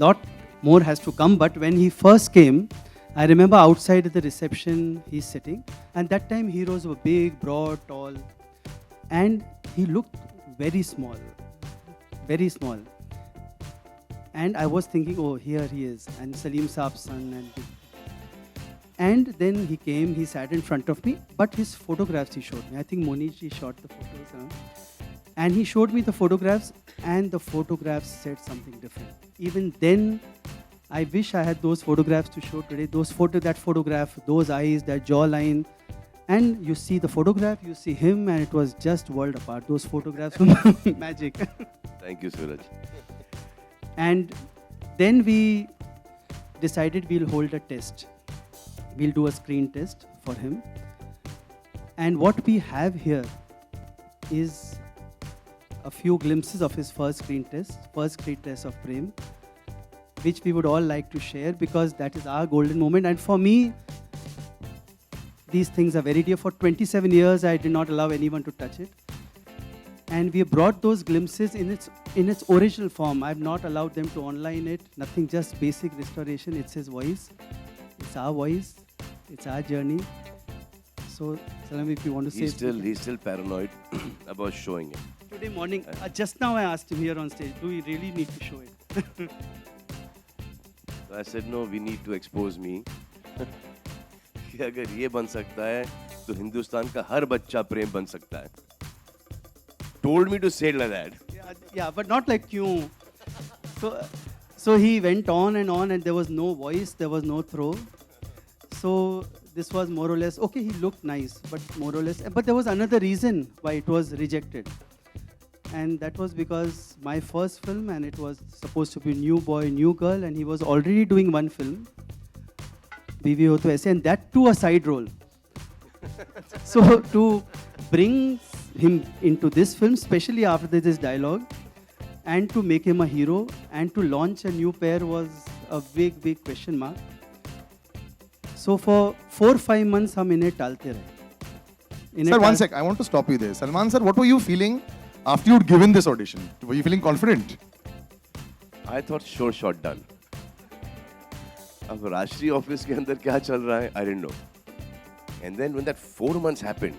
lot more has to come. But when he first came, I remember outside at the reception, he's sitting. And that time, heroes were big, broad, tall. And he looked very small. Very small. And I was thinking, oh, here he is. And Salim Saab's son. And then he came, he sat in front of me. But his photographs he showed me. I think Monish ji shot the photos. And he showed me the photographs. And the photographs said something different. Even then, I wish I had those photographs to show today. That photograph, those eyes, that jawline. And you see the photograph, you see him, and it was just world apart. Those photographs were magic. Thank you, Suraj. And then we decided we'll hold a test. We'll do a screen test for him. And what we have here is a few glimpses of his first screen test of Prem, which we would all like to share because that is our golden moment. And for me, these things are very dear. For 27 years, I did not allow anyone to touch it. And we brought those glimpses in its original form. I have not allowed them to online it. Nothing, just basic restoration. It's his voice. It's our voice. It's our journey. So, Salam, if you want to say... He's still paranoid about showing it. Today morning, just now I asked him here on stage, do we really need to show it? I said, no, we need to expose me. कि अगर ये बन सकता है, तो हिंदुस्तान का हर बच्चा प्रेम बन सकता है. Told me to say it like that. Yeah, but not like you. So he went on, and there was no voice, there was no throw. So this was more or less, okay, he looked nice, but more or less. But there was another reason why it was rejected. And that was because my first film, and it was supposed to be New Boy, New Girl, and he was already doing one film, BV Ho To Aise, and that too a side role. So to bring him into this film, especially after this dialogue, and to make him a hero, and to launch a new pair was a big, big question mark. So for 4-5 months, hum inhe talte rahe. Sir, one sec, I want to stop you there. Salman sir, what were you feeling after you'd given this audition? Were you feeling confident? I thought sure shot done. अब राष्ट्रीय office के अंदर क्या चल रहा है, I didn't know. And then when that 4 months happened,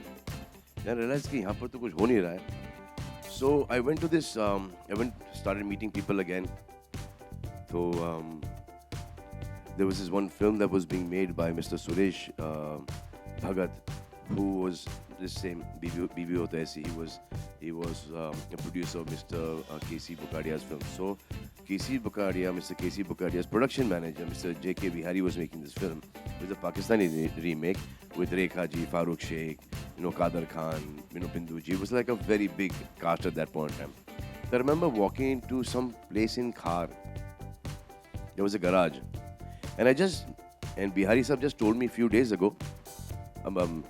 then I realized कि यहाँ पर तो कुछ हो नहीं रहा है. So I went to this, started meeting people again. So there was this one film that was being made by Mr. Suresh Bhagat, who was this same BV Ho To Aise. He was a producer of Mr. K.C. Bukadia's film. So Mr. K.C. Bukadia's production manager, Mr. J.K. Bihari, was making this film. It was a Pakistani remake with Rekha Ji, Farooq Sheikh, Kader Khan, Bindu Ji. It was like a very big cast at that point in time. So I remember walking into some place in Khar. There was a garage. And Bihari Sahab just told me a few days ago,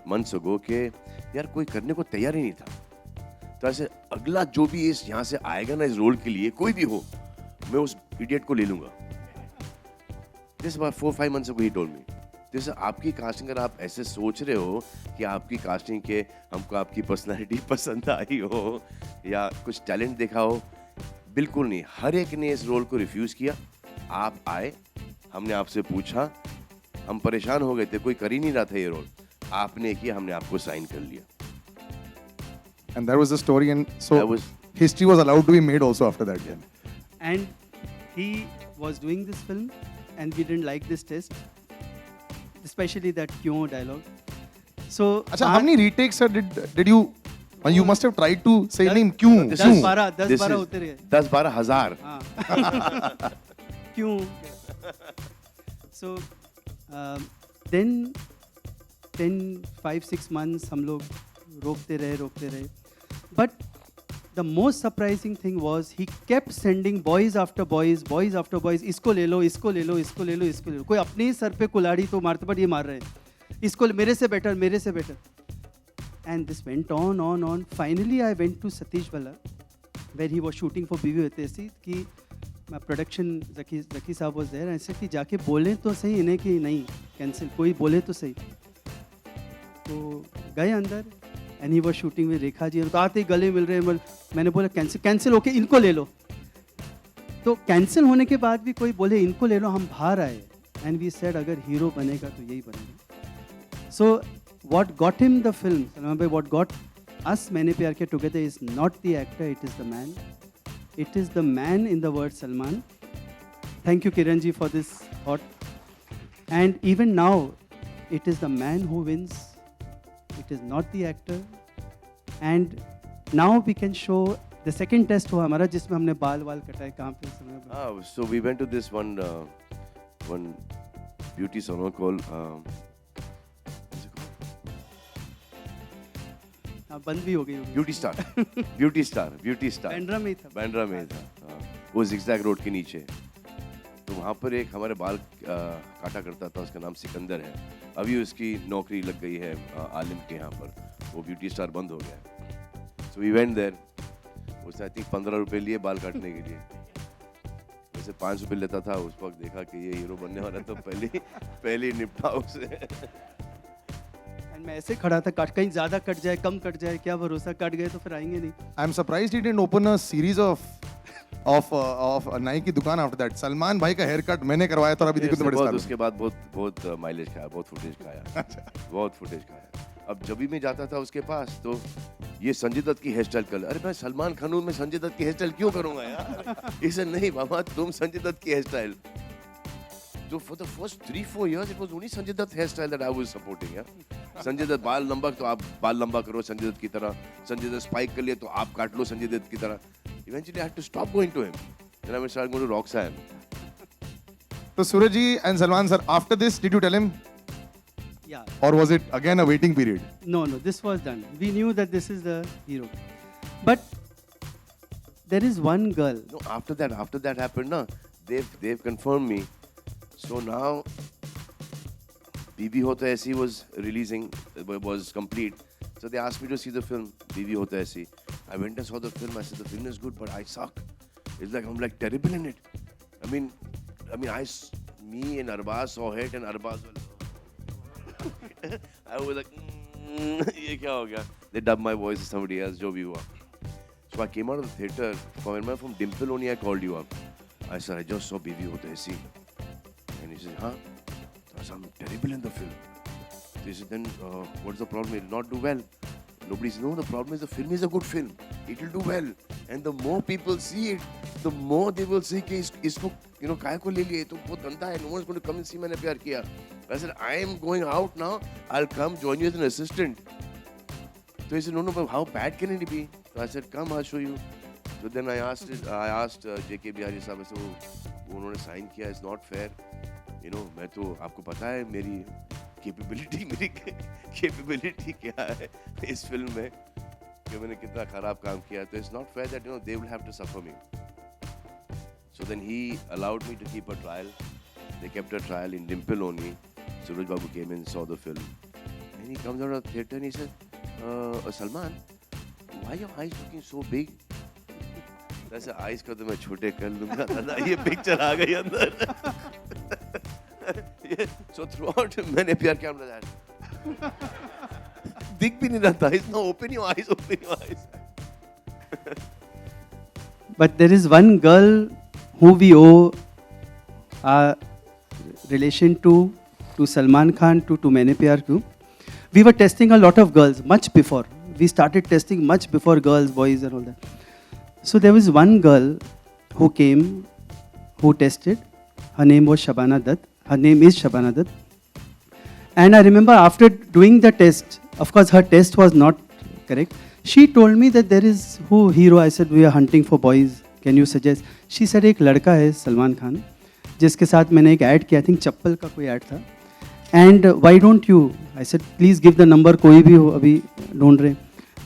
months ago, कि यार कोई करने को तैयार ही नहीं था. तो ऐसे अगला जो भी इस यहाँ से आएगा ना इस रोल के लिए, कोई भी हो, मैं उस इडियट को ले लूँगा. Just about 4-5 months ago he told me. जैसे आपकी कास्टिंग, अगर आप ऐसे सोच रहे हो कि आपकी कास्टिंग के हमको आपकी पर्सनालिटी पसंद आई हो या कुछ टैलेंट देखा हो, बिल्कुल नहीं. हर एक ने इस रोल को रिफ्यूज़ किया. आप आए, हमने आपसे पूछा, हम परेशान हो गए थे, कोई कर ही नहीं रहा था ये रोल. आपने किया, हमने आपको साइन कर लिया. And that was the story, and so history was allowed to be made also after that. Yeah. And he was doing this film, and we didn't like this test, especially that "Kyun" dialogue. So, Achha, how many retakes sir, did you? You must have tried to say name "Kyun." 10-12 होते रहे. 10-12 हज़ार. क्यों? So then 5-6 months हम लोग रोकते रहे. But the most surprising thing was he kept sending boys after boys. इसको ले लो. कोई अपने ही सर पे कुल्हाड़ी तो मारते, पर ये मार रहे हैं. इसको मेरे से better. And this went on. Finally, I went to Satish Bala, where he was shooting for BV Ho To Aise, कि my production Zaki साहब was there. I said कि जाके बोले तो सही इन्हें कि नहीं कैंसिल, कोई बोले तो सही. तो गए अंदर, and he was shooting with Rekha ji. तो आते ही गले मिल रहे हैं. मैंने बोला कैंसिल, ओके, इनको ले लो. तो कैंसिल होने के बाद भी कोई बोले इनको ले लो, हम बाहर आए, एंड वी सेड अगर हीरो बनेगा तो यही बनेगा. So what got him the film, Salman भाई, व्हाट गॉट us मैंने प्यार किया together is not the actor, it is the man. It is the man in the word Salman. Thank you Kiran ji for this thought. And even now it is the man who wins, it is not the actor. And now we can show the second test हुआ हमारा जिसमें हमने बाल वाल कटाए. कहाँ पे समय पर? So we went to this one beauty salon called बंद भी हो गई होगी. Beauty Star. Beauty Star. Bandra में ही था. बैंड्रा में था. हाँ. वो zigzag रोड के नीचे. तो वहाँ पर एक हमारे बाल काटा करता था, उसका नाम सिकंदर है. अभी उसकी नौकरी लग गई है आलिम के यहाँ पर. वो ब्यूटी स्टार बंद हो गया. So we went there. उसने आई थिंक 15 रुपए लिए बाल काटने के लिए. वैसे 5 रुपए लेता था. उस वक्त देखा कि ये हीरो बनने वाला, तो पहले निपटा उसे. मैं ऐसे खड़ा था, कहीं ज्यादा कट जाए कम कट जाए क्या भरोसा, कट गए तो फिर आएंगे नहीं. I am surprised he didn't open a series of नाई की दुकान आफ्टर दैट. सलमान भाई का हेयर कट मैंने करवाया था, अभी देखो तो बड़े उसके बाद बहुत माइलेज खाया, बहुत फुटेज खाया. बहुत फुटेज खाया. अब जब भी मैं जाता था उसके पास तो ये संजय दत्त की हेयर स्टाइल कर, अरे मैं सलमान खान हूं, मैं संजय दत्त की हेयर स्टाइल क्यों करूंगा यार. इसे नहीं बाबा, तुम संजय दत्त की hair style. So for the first 3-4 years, it was only Sanjay Dutt hairstyle that I was supporting. Yeah, Sanjay Dutt बाल लंबा तो आप बाल लंबा करो संजय दत्त की तरह. संजय दत्त स्पाइक कर लिए तो आप काट लो संजय दत्त की तरह. Eventually, I had to stop going to him. Then I started going to Roxanne. So Suraj ji and Salman sir, after this, did you tell him? Yeah. Or was it again a waiting period? No, this was done. We knew that this is the hero. But there is one girl. No, after that happened, na, they've confirmed me. So now, Bibi Hota Aisi was complete. So they asked me to see the film, Bibi Hota Aisi. I went and saw the film. I said, the film is good, but I suck. It's like, I'm like terrible in it. Me and Arbaz saw it, and Arbaz was I was like, ye kya ho gaya? They dubbed my voice as somebody else, jo bhi hua. So I came out of the theatre. From Dimple only, I called you up. I said, I just saw Bibi Hota Aisi. And he said, huh? So I said, I'm terrible in the film. So he said, then what's the problem? It will not do well. Nobody said, no, the problem is the film is a good film. It will do well. And the more people see it, the more they will say, isko, kaya ko le liye, to bahut ganda hai. No one's going to come and see maine pyar kiya. I said, I am going out now. I'll come join you as an assistant. So he said, no, but how bad can it be? So I said, come, I'll show you. So then I asked J.K. Bihari साहब से, वो उन्होंने sign किया. It's not fair. मैं तो आपको पता है मेरी कैपेबिलिटी क्या है इस फिल्म में, कि मैंने कितना खराब काम किया. तो it's not fair that they will have to suffer me. So then he allowed me to keep a trial. They kept a trial in Dimple only. Suraj Babu came in, saw the film, and he comes out of the theatre and he said, Salman, why are your eyes looking so big? ऐसे ice को तो मैं छोटे कर लूंगा दादा, ये picture आ गई अंदर. So throughout मैंने प्यार किया दादा, दिख भी नहीं रहा था. इतना open your eyes. But there is one girl who we owe our relation to Salman Khan, to मैंने प्यार क्यों. We were testing a lot of girls much before. We started testing much before girls, boys and all that. So there was one girl who came, who tested. Her name was Shabana Dutt. Her name is Shabana Dutt. And I remember after doing the test, of course her test was not correct. She told me that there is who hero. I said, we are hunting for boys. Can you suggest? She said, एक लड़का है सलमान खान, जिसके साथ मैंने एक add किया. I think चप्पल का कोई ऐड था. And why don't you? I said, please give the number. कोई भी हो अभी ढूंढ रहे.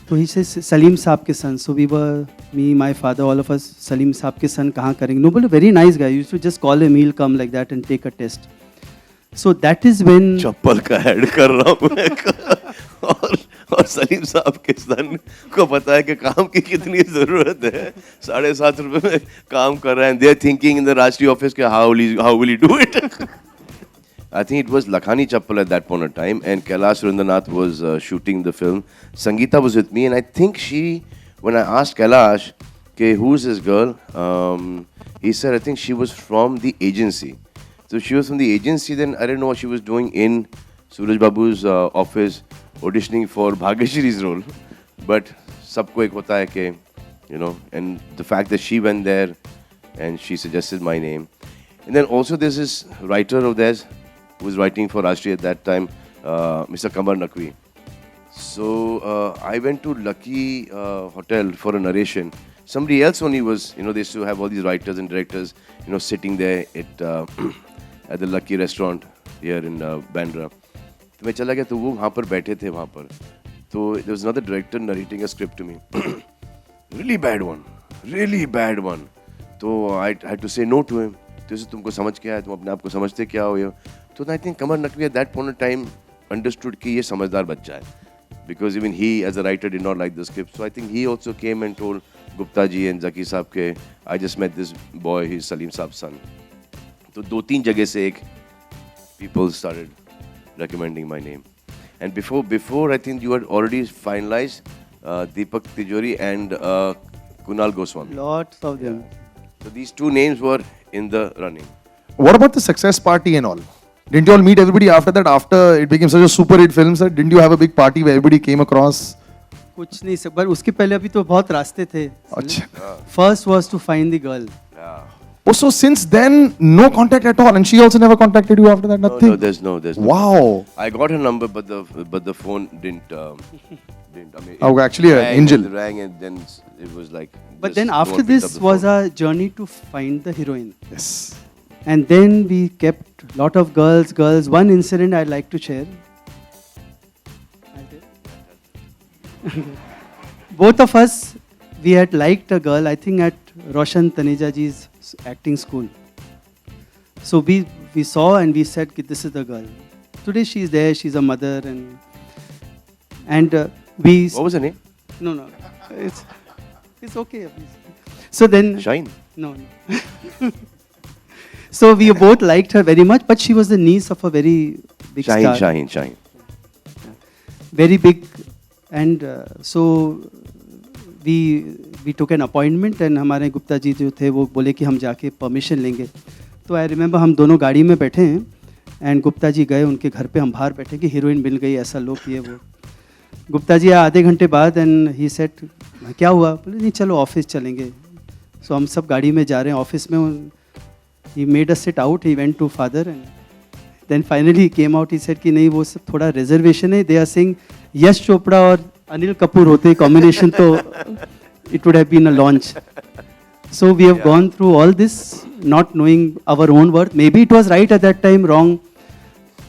तो he says, Salim साहब के son. So we were, me, my father, all of us, Salim साहब के son कहाँ करेंगे? No, but a very nice guy. You used to just call him, he'll come like that and take a test. So that is when चप्पल का add कर रहा हूँ मैं और सलीम साहब के सन को पता है कि काम की कितनी ज़रूरत है. 7.5 रुपए में काम कर रहे हैं. They are thinking in the राष्ट्रीय ऑफिस के how will he do it? I think it was Lakhani Chappal at that point of time, and Kailash Surendranath was shooting the film. Sangeeta was with me, and I think when I asked Kailash, okay, who's this girl? he said, I think she was from the agency. So she was from the agency, then I don't know what she was doing in Suraj Babu's office, auditioning for Bhagyashri's role. But sabko ek hota hai ke, you know, and the fact that she went there and she suggested my name. And then also there's this writer of theirs who was writing for Rashtriya at that time, Mr. Kamar Naqvi. So I went to Lucky Hotel for a narration. Somebody else only was, you know, they used to have all these writers and directors, you know, sitting there at the Lucky restaurant here in Bandra. तो मैं चला गया तो वो वहाँ पर बैठे थे वहाँ पर. तो there was another director narrating a script to me. Really bad one. Really bad one. तो I had to say no to him. तो इसे तुमको समझ क्या है, तुम अपने आप को समझते क्या हो ये. तो I think Kamar Naqvi at that point of time understood कि ये समझदार बच्चा है. Because even he as a writer did not like the script. So I think he also came and told Gupta ji and Zaki साहब के I just met this boy, he's Salim साहब's son. तो 2-3 जगह से एक people started recommending my name. And before I think you had already finalized Deepak Tijori and Kunal Goswami. Lots of them. So these two names were in the running. What about the success party and all? Didn't you all meet everybody after that? After it became such a super hit film, sir, didn't you have a big party where everybody came across? कुछ नहीं सब, पर उसके पहले अभी तो बहुत रास्ते थे. अच्छा. First was to find the girl. Yeah. Oh, so since then, no contact at all, and she also never contacted you after that. Nothing. No, there's no. Wow. I got her number, but the phone didn't. I mean, Oh, actually, an angel. It rang, and then it was like. But just then no after one picked up this the was phone. our journey to find the heroine. Yes. And then we kept lot of girls. One incident I'd like to share. Both of us, we had liked a girl, I think at Roshan Taneja ji's acting school. So we saw and we said, this is the girl. Today she is there, she's a mother, and we. What was her name? No, it's okay. So then. Shine. No. So we both liked her very much, but she was the niece of a very big star. Shine. Very big, and so we took an appointment, and हमारे गुप्ता जी जो थे वो बोले कि हम जाके permission लेंगे. तो आई रिमेंबर हम दोनों गाड़ी में बैठे हैं, एंड गुप्ता जी गए उनके घर पे, हम बाहर बैठे कि हीरोइन मिल गई, ऐसा लोग ये वो. गुप्ता जी आधे घंटे बाद, एंड ही सेड क्या हुआ, बोले नहीं चलो ऑफिस चलेंगे. सो हम सब गाड़ी में जा रहे हैं ऑफिस में. He made us sit out. He went to father, and then finally he came out. He said कि नहीं वो सब थोड़ा reservation है. They are saying Yash Chopra और अनिल कपूर होते combination तो it would have been a launch. So we have gone through all this, not knowing our own worth. Maybe it was right at that time, wrong.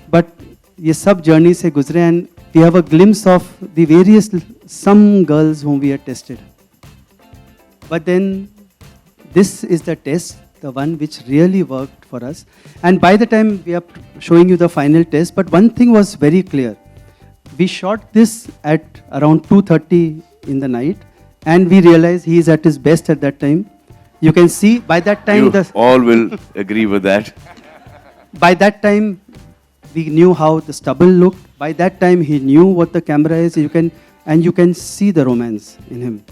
But ये सब journey से गुजरे, and we have a glimpse of the various some girls whom we had tested. But then this is the test, the one which really worked for us. And by the time we are showing you the final test, but one thing was very clear. We shot this at around 2:30 in the night, and we realized he is at his best at that time. You can see by that time You all will agree with that. by that time we knew how the stubble looked. By that time he knew what the camera is. You can see the romance in him.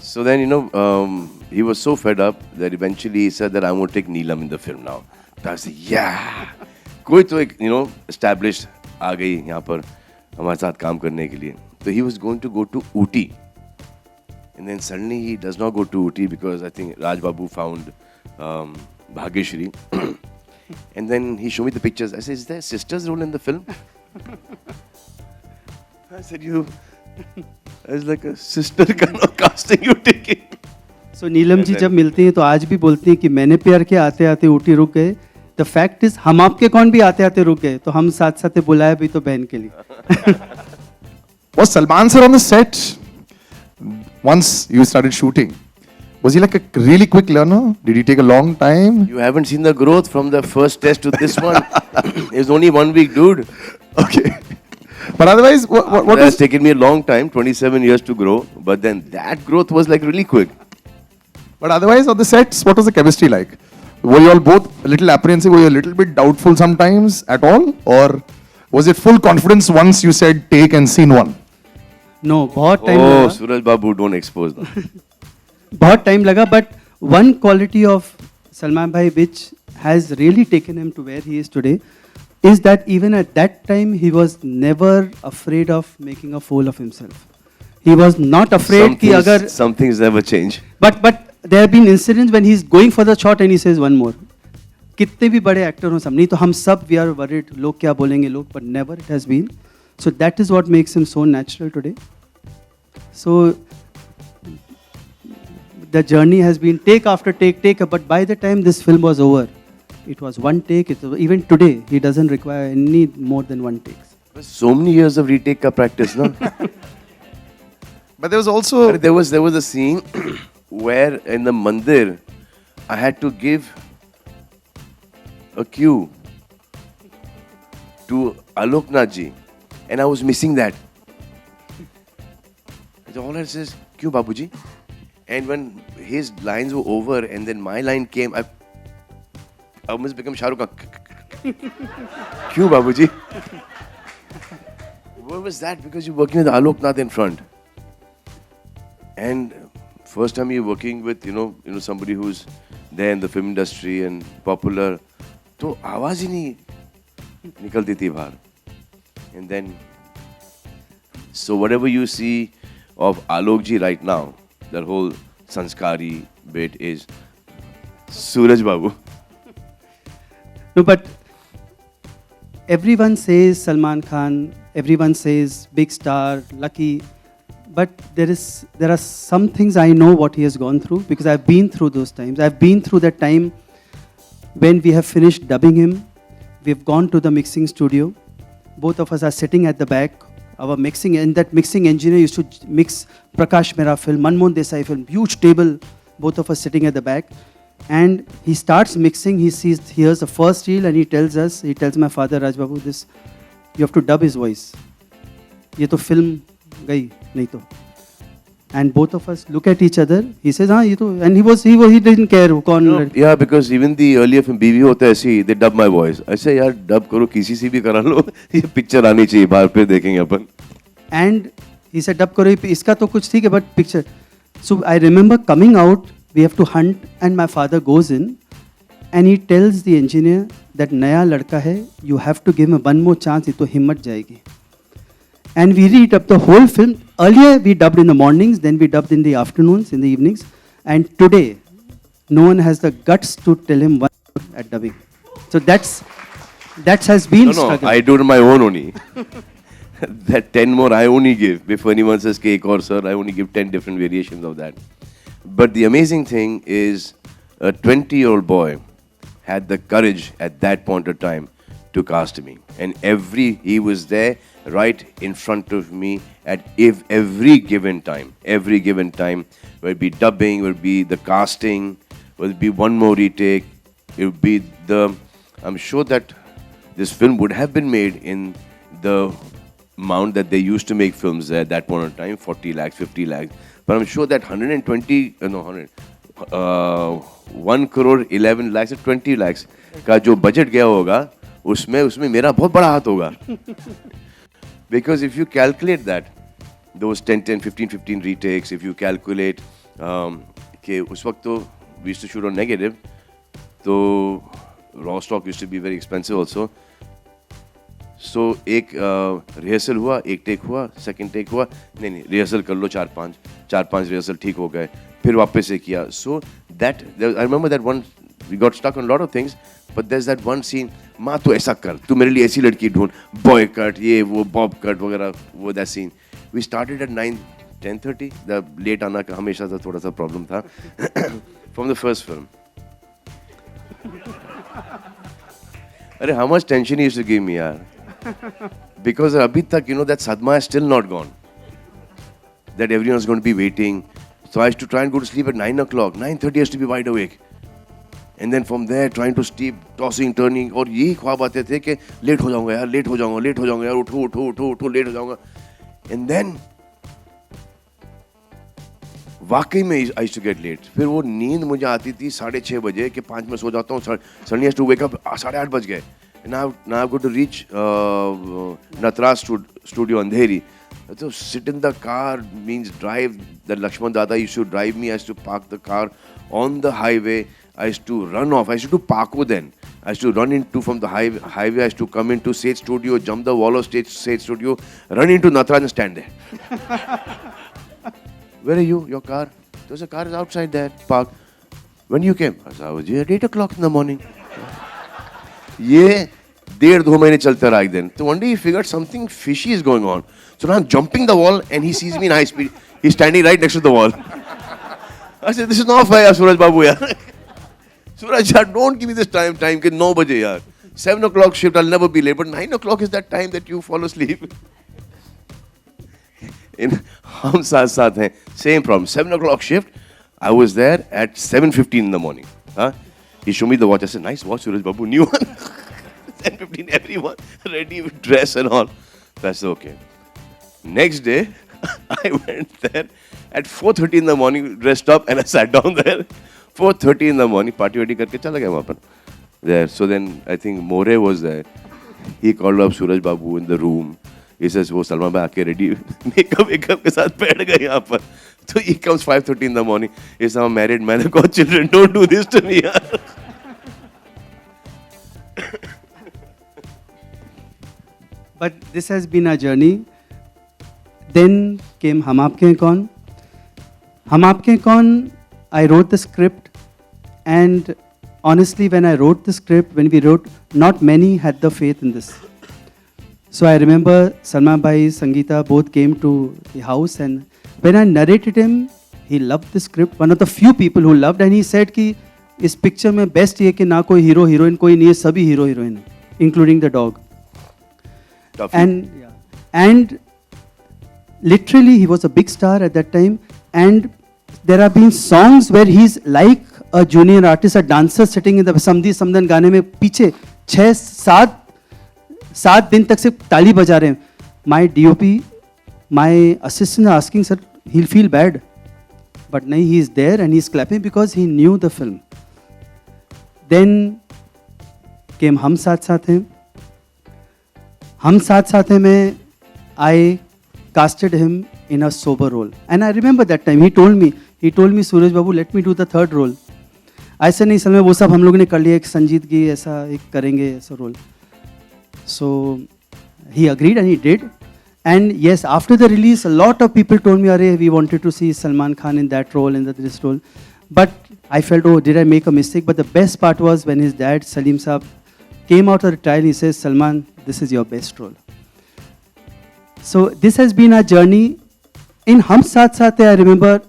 So then, you know, he was so fed up that eventually he said that I want to take Neelam in the film now. So I said, yeah. कोई तो एक, you know, established आ गई यहाँ पर हमारे साथ काम करने के लिए. So he was going to go to Ooty. And then suddenly he does not go to Ooty because I think Raj Babu found Bhagyashri. And then he showed me the pictures. I said, is there a sister's role in the film? I said, it's like a sister kind of casting you taking. So Neelam ji जब मिलती हैं तो आज भी बोलती हैं कि मैंने प्यार किया, आते आते ऊटी रुक गए. The fact is हम आपके कौन भी आते आते रुक गए, तो हम साथ साथ बुलाया भी तो बहन के लिए. Was Salman sir on the set once you started shooting? Was he like a really quick learner? Did he take a long time? You haven't seen the growth from the first test to this one. It's only 1 week, dude. Okay. But otherwise, what It has was... taken me a long time, 27 years to grow. But then that growth was like really quick. But otherwise, on the sets, what was the chemistry like? Were you all both a little apprehensive? Were you a little bit doubtful sometimes at all? Or was it full confidence once you said take and scene one? No, बहुत time Oh, लगा. Suraj Babu, don't expose them. बहुत time लगा, but one quality of Salman Bhai which has really taken him to where he is today is that even at that time he was never afraid of making a fool of himself. He was not afraid कि अगर some things never change. but there have been incidents when he's going for the shot and he says one more. कितने भी बड़े actor हो सब नहीं तो हम सब we are worried लोग क्या बोलेंगे लोग, but never it has been. So that is what makes him so natural today. So the journey has been take after take, but by the time this film was over, it was one take. Even today, he doesn't require any more than one take. So many years of retake ka practice, no? But there was also There was a scene where in the mandir, I had to give a cue to Alok Nath ji, and I was missing that. So all I says, "Kyun, Babuji?" And when his lines were over, and then my line came, I almost become Shah Rukh Khan. "Kyun, Babuji?" What was that? Because you're working with Alok Nath in front, and first time you're working with you know somebody who's there in the film industry and popular, तो आवाज ही नहीं निकलती थी बाहर. And then, so whatever you see of Alok ji right now, that whole sanskari bit is Suraj Babu. No, but everyone says Salman Khan, everyone says big star, lucky, but there are some things I know what he has gone through because I've been through those times. I've been through that time when we have finished dubbing him. We've gone to the mixing studio. Both of us are sitting at the back. Our mixing, and that mixing engineer used to mix Prakash Mehra film, Manmohan Desai film, huge table, both of us sitting at the back. And he starts mixing, he hears the first reel and he tells my father, Raj Babu, this, you have to dub his voice. ये तो film गई, नहीं तो. And both of us look at each other. He says, हाँ ये तो, and he didn't care कौन. Yeah, because even the earlier film बीवी होता है ऐसी, they dub my voice. I say यार dub करो किसी से भी करा लो, ये picture आनी चाहिए बाहर पे देखेंगे अपन. And he said, dub करो इसका तो कुछ ठीक है, but picture. So I remember coming out, we have to hunt, and my father goes in, and he tells the engineer that नया लड़का है, you have to give him one more chance, ये तो हिम्मत जाएगी. And we re-dubbed the whole film. Earlier we dubbed in the mornings, then we dubbed in the afternoons, in the evenings. And today, no one has the guts to tell him one word at dubbing. So that has been struggle. I do it on my own only. That 10 more I only give. Before anyone says cake or sir, I only give 10 different variations of that. But the amazing thing is a 20-year-old boy had the courage at that point of time to cast me. And he was there right in front of me at every given time, whether it be dubbing, whether it be the casting, whether it be one more retake, it would be I'm sure that this film would have been made in the amount that they used to make films at that point of time, 40 lakhs, 50 lakhs. But I'm sure that 1 crore 11 lakhs or 20 lakhs का जो budget गया होगा, उसमें मेरा बहुत बड़ा हाथ होगा. Because if you calculate that, those 10, 15 retakes, if you calculate कि उस वक्त तो we used to shoot on negative, तो raw stock used to be very expensive also. So एक rehearsal हुआ, एक take हुआ, second take हुआ, नहीं rehearsal कर लो 4-5 rehearsal ठीक हो गए, फिर वापस से किया. So that I remember that one, we got stuck on a lot of things, but there's that one scene, माँ तू ऐसा कर, तू मेरे लिए ऐसी लड़की ढूंढ, boy cut, ये वो bob cut वगैरह, वो that scene. We started at 10:30. The late आना का हमेशा था थोड़ा सा problem था from the first film. अरे how much tension he used to give me यार. Because अभी तक that sadma is still not gone. That everyone's going to be waiting. So I used to try and go to sleep at 9 o'clock. 9:30 I used to be wide awake. And then from there trying to sleep, tossing, turning. और यही ख्वाब आते थे कि late हो जाऊंगा यार, late हो जाऊंगा यार, उठो, लेट हो जाऊंगा. And then वाकई में I used to get late. फिर वो नींद मुझे आती थी 6:30 बजे कि 5 में सो जाता हूँ. Suddenly I have to wake up 8:30 बज गए. And now I've got to reach Natras studio Andheri. So sit in the car means drive. The Lakshman Dada used to drive me. I used to park the car on the highway. I used to run off. I used to do parkour then. I used to run into from the highway. I used to come into Stage Studio, jump the wall of Stage Studio, run into Nataraj and stand there. Where are you? Your car? There's a car is outside there, parked. When you came? I was here at 8 o'clock in the morning. ये 1.5-2 महीने चलता रहा एक दिन. So one day he figured something fishy is going on. So now I'm jumping the wall and he sees me in high speed. He's standing right next to the wall. I said, this is not fair, Suraj Babu. Yaar. Suraj, yaar, don't give me this time. Time ke 9 baje, yaar. 7 o'clock shift, I'll never be late. But 9 o'clock is that time that you fall asleep. In Hum Saath Saath Hain, same problem. 7 o'clock shift, I was there at 7:15 in the morning. Huh? He showed me the watch. I said, nice watch, Suraj Babu, new one. 7:15, everyone ready with dress and all. That's okay. Next day, I went there at 4:30 in the morning, dressed up, and I sat down there. 4:30 in the morning, party karke chala gaya wahan par. There. So then, I think More was there. He called up Suraj Babu in the room. He says, वो सलमान भाई आके ready makeup के साथ बैठ गए यहाँ पर. So he comes 5:30 in the morning. He says, I'm married man, I've got children. Don't do this to me. But this has been our journey. Then came Hum Aapke Hain Kaun. Hum Aapke Hain Kaun, I wrote the script, and honestly, when I wrote the script, when we wrote, not many had the faith in this. So I remember Salman Bhai, Sangeeta both came to the house, and when I narrated him, he loved the script. One of the few people who loved, and he said कि इस picture में best ये कि ना कोई hero heroine कोई नहीं है, सभी hero heroine, including the dog. Tough. And literally he was a big star at that time, and there have been songs where he's like a junior artist, a dancer sitting in the Samdi Samdan गाने में पीछे 6-7 दिन तक सिर्फ ताली बजा रहे हैं. My DOP, my assistant asking, sir, he'll feel bad. But nahi, he is there and he's clapping because he knew the film. Then came Hum Saath Saath Hain. Hum Saath Saath Hain mein I casted him in a sober role. And I remember that time, he told me, Suraj Babu, let me do the third role. I said, नहीं सलमान वो सब हम लोगों ने कर लिया, एक संजीत की ऐसा एक करेंगे ऐसा role. So he agreed and he did. And yes, after the release, a lot of people told me, Arey, we wanted to see Salman Khan in that role, in this role. But I felt, oh, did I make a mistake? But the best part was when his dad, Salim Saab, came out of the trial, he says, Salman, this is your best role. So this has been our journey. In Hum Saath Saath Hain, I remember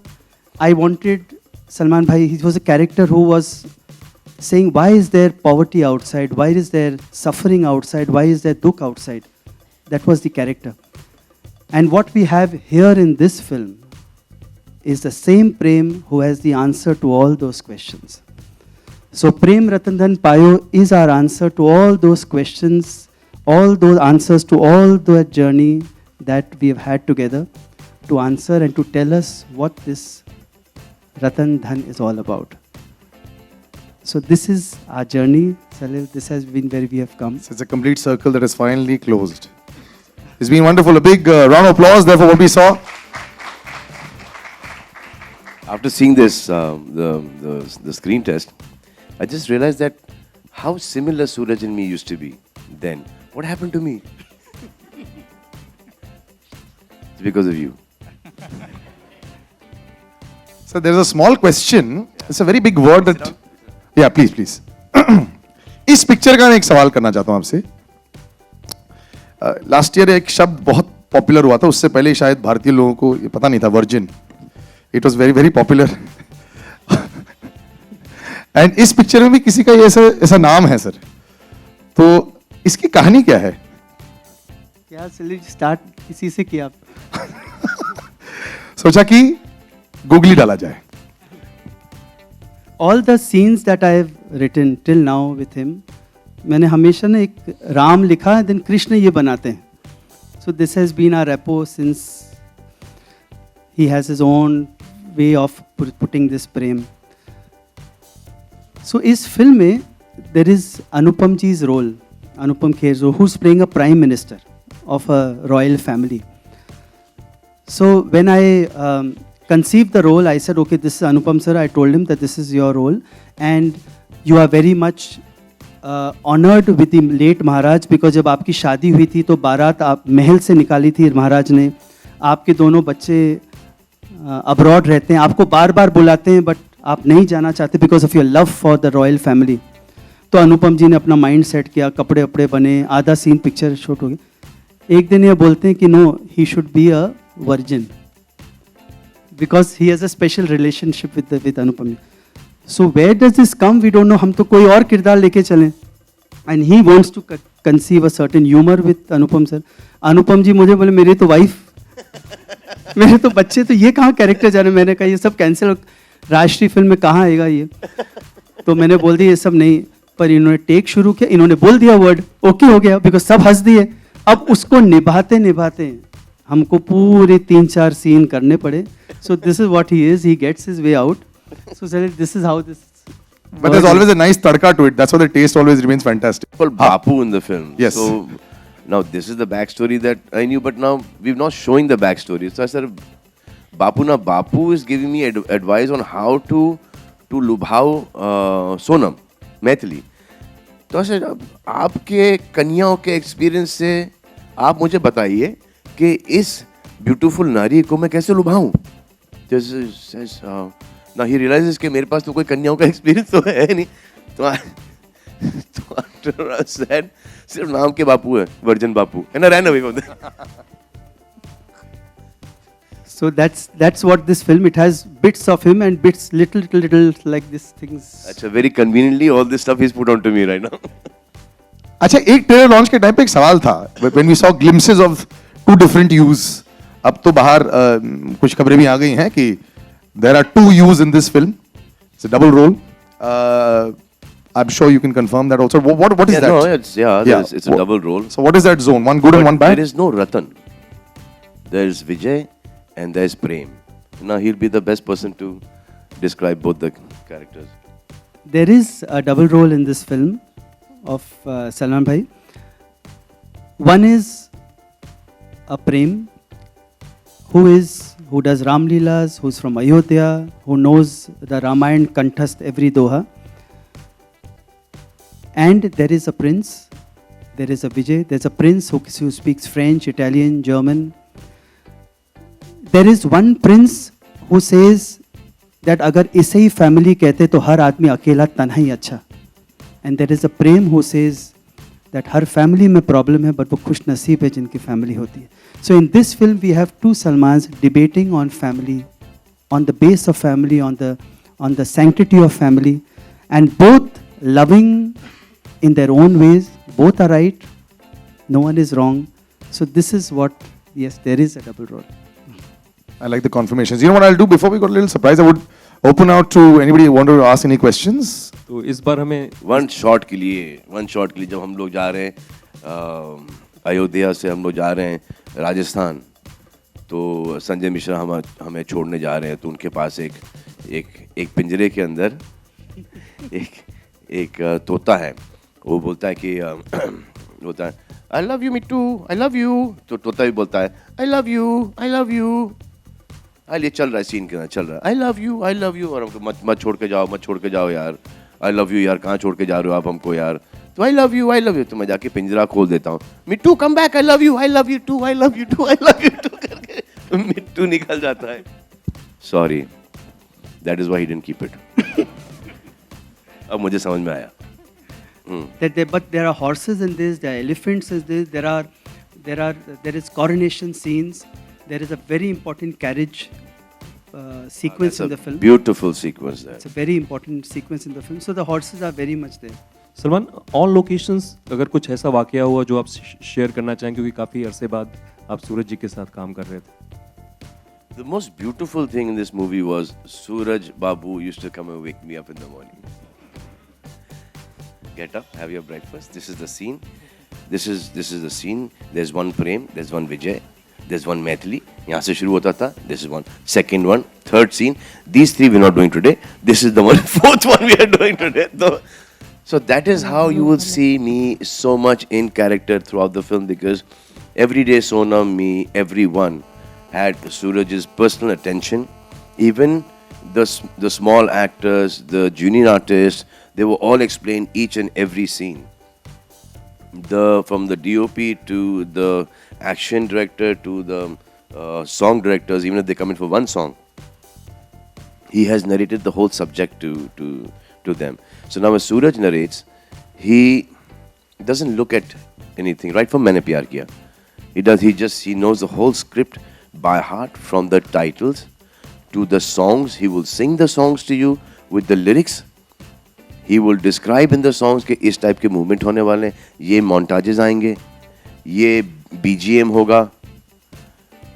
I wanted Salman Bhai, he was a character who was saying, why is there poverty outside? Why is there suffering outside? Why is there dukh outside? That was the character. And what we have here in this film is the same Prem who has the answer to all those questions. So Prem Ratan Dhan Payo is our answer to all those questions, all those answers to all the journey that we have had together to answer and to tell us what this Ratan Dhan is all about. So this is our journey, Salil. This has been where we have come. So it's a complete circle that is finally closed. It's been wonderful. A big round of applause there for what we saw. After seeing this, the screen test, I just realized that how similar Suraj and me used to be then. What happened to me? It's because of you. So there's a small question. It's a very big word that... Yeah, please, please. इस picture का मैं एक सवाल करना चाहता हूँ आपसे. Last year एक शब्द बहुत पॉपुलर हुआ था, उससे पहले शायद भारतीय लोगों को ये पता नहीं था, virgin. It was very very popular. And इस पिक्चर में भी किसी का ये ऐसा नाम है सर. तो इसकी कहानी क्या है? क्या सलील स्टार्ट किसी से किया? सोचा कि गूगली डाला जाए. All the scenes that I have written till now with him, मैंने हमेशा ना एक राम लिखा, then कृष्ण ये बनाते हैं. So this has been our repo since he has his own way of putting this Prem. So इस फिल्म में there is Anupam ji's role, Anupam Kher's role, who's playing a prime minister of a royal family. So when I conceived the role, I said, okay, this is Anupam sir. I told him that this is your role, and you are very much honored with the late Maharaj, because जब आपकी शादी हुई थी तो बारात आप महल से निकाली थी महाराज ने. आपके दोनों बच्चे अब्रॉड रहते हैं, आपको बार बार बुलाते हैं, बट आप नहीं जाना चाहते because of your love for the royal family. तो अनुपम जी ने अपना माइंड सेट किया, कपड़े वपड़े बने, आधा सीन पिक्चर शूट हो गया. एक दिन ये बोलते हैं कि no, he should be a virgin because he has a special relationship with Anupam ji. So where does this come, we don't know. हम तो कोई और किरदार लेके चलें, and he wants to conceive a certain humour with Anupam sir. Anupam ji मुझे बोले, मेरी तो वाइफ, मेरे तो बच्चे, तो ये कहाँ कैरेक्टर जा रहे. मैंने कहा ये सब कैंसिल, राष्ट्रीय फिल्म में कहाँ आएगा ये. तो मैंने बोल दिया ये सब नहीं, पर इन्होंने टेक शुरू किया, इन्होंने बोल दिया वर्ड, ओके हो गया, बिकॉज सब हंस दिए. अब उसको निभाते निभाते हमको पूरे 3-4 सीन करने पड़े. So this is what he is, he gets his way out. So this is how this. But there's always a nice tadka to it. That's why the taste always remains fantastic. Called Bapu in the film. Yes. So now this is the backstory that I knew, but now we've not showing the backstory. So I said, Bapu, now Bapu is giving me advice on how to lubhao Sonam, Maithili. तो ऐसे आपके कन्याओं के experience से आप मुझे बताइए कि इस ब्यूटीफुल नारी को मैं कैसे लुभाऊं. ना ही रियलाइजेस कि मेरे पास तो कोई कन्याओं का एक्सपीरियंस तो है नहीं. तो सिर्फ नाम के बापू है, version Bapu, and I ran away from there. So that's what this film. It has bits of him and bits little like these things. अच्छा, very conveniently all this stuff is put onto me right now. अच्छा, एक trailer launch के time पे एक सवाल था, when we saw glimpses of two different yous. अब तो बाहर कुछ खबरें भी आ गई हैं कि there are 2 yous in this film. It's a double role. I'm sure you can confirm that also. What is that? No, it's a double role. So what is that zone? One good and one bad? There is no Ratan. There is Vijay and there is Prem. Now he'll be the best person to describe both the characters. There is a double role in this film of Salman Bhai. One is a Prem who does Ram Leelas, who's from Ayodhya, who knows the Ramayana Kanthast every doha. And there is a prince, there is a Vijay, there's a prince who speaks French, Italian, German. There is one prince who says that अगर इसे ही family कहते तो हर आदमी अकेला तन्हा ही अच्छा. And there is a Prem who says that her family में problem है, बट वो खुश नसीब है जिनकी फैमिली होती है. So in this film we have 2 Salmans debating on family, on the base of family, on the sanctity of family, and both loving in their own ways. Both are right, no one is wrong. So this is what, yes, there is a double role. I like the confirmations. You know what I'll do before we got a little surprise? I would open out to anybody who want to ask any questions. तो इस बार हमें one shot के लिए जब हम लोग जा रहे हैं अयोध्या से, हम लोग जा रहे हैं राजस्थान, तो संजय मिश्रा हमें छोड़ने जा रहे हैं. तो उनके पास एक पिंजरे के अंदर एक तोता है. वो बोलता है कि बोलता है आई love you Mittu, I love you. तो तोता भी बोलता है आई love you, I love you. ये चल रहा है, सीन के अंदर चल रहा है, आई love you, I love you. और हमको मत छोड़ के जाओ यार, आई लव यू यार, कहाँ छोड़ के जा रहे हो आप हमको यार. तो I love you, I love you. तो मैं जाके पिंजरा खोल देता हूँ, Mittu come back, I love you too, I love you too, I love you too करके मिट्टू निकल जाता है. Sorry, that is why he didn't keep it. अब मुझे समझ में आया. But there are horses in this, there are elephants in this, there is coronation scenes, there is a very important carriage sequence in the film. Beautiful sequence there. It's a very important sequence in the film. So the horses are very much there. Salman, on locations अगर कुछ ऐसा वाकया हुआ जो आप share करना चाहें, क्योंकि काफ़ी अरसे बाद आप सूरज जी के साथ काम कर रहे थे. The most beautiful thing in this movie was Suraj Babu used to come and wake me up in the morning. Get up, have your breakfast. This is the scene. This is the scene. There's one Prem, there's one Vijay, there's one Maithili. यहाँ से शुरू होता था. This is one. Second one, third scene. These 3 we're not doing today. This is the one. 4th one we are doing today. So that is how you will see me so much in character throughout the film, because every day Sonam, me, everyone had Suraj's personal attention. Even the small actors, the junior artists, they were all explained each and every scene. From the DOP to the action director to the song directors, even if they come in for one song, he has narrated the whole subject to them. So now when Suraj narrates, he doesn't look at anything. Right from Maine Pyar Kiya, he knows the whole script by heart, from the titles to the songs. He will sing the songs to you with the lyrics. He will describe in the songs कि इस type के movement होने वाले हैं, ये montages आएंगे, ये BGM होगा,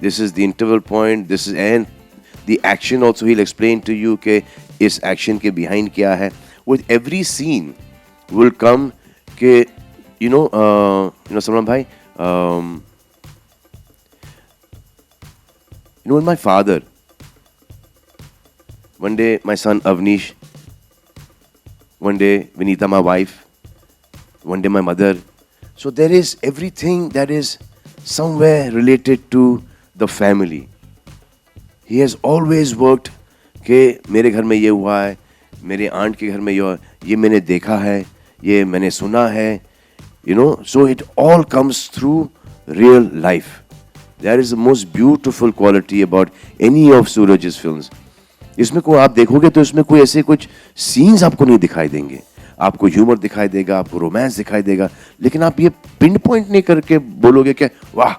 this is the interval point, this is, and the action also he'll explain to you कि इस action के behind क्या है. With every scene will come कि Salman bhai, with my father, one day my son Avnish, one day Vinita, my wife, one day my mother. So there is everything that is somewhere related to the family. He has always worked कि मेरे घर में ये हुआ है, मेरे aunt के घर में ये मैंने देखा है, ये मैंने सुना है, so it all comes through real life. That is the most beautiful quality about any of Suraj's films. इसमें कोई आप देखोगे तो इसमें कोई ऐसे कुछ सीन्स आपको नहीं दिखाई देंगे. आपको ह्यूमर दिखाई देगा, आपको रोमांस दिखाई देगा, लेकिन आप ये पिन पॉइंट नहीं करके बोलोगे कि वाह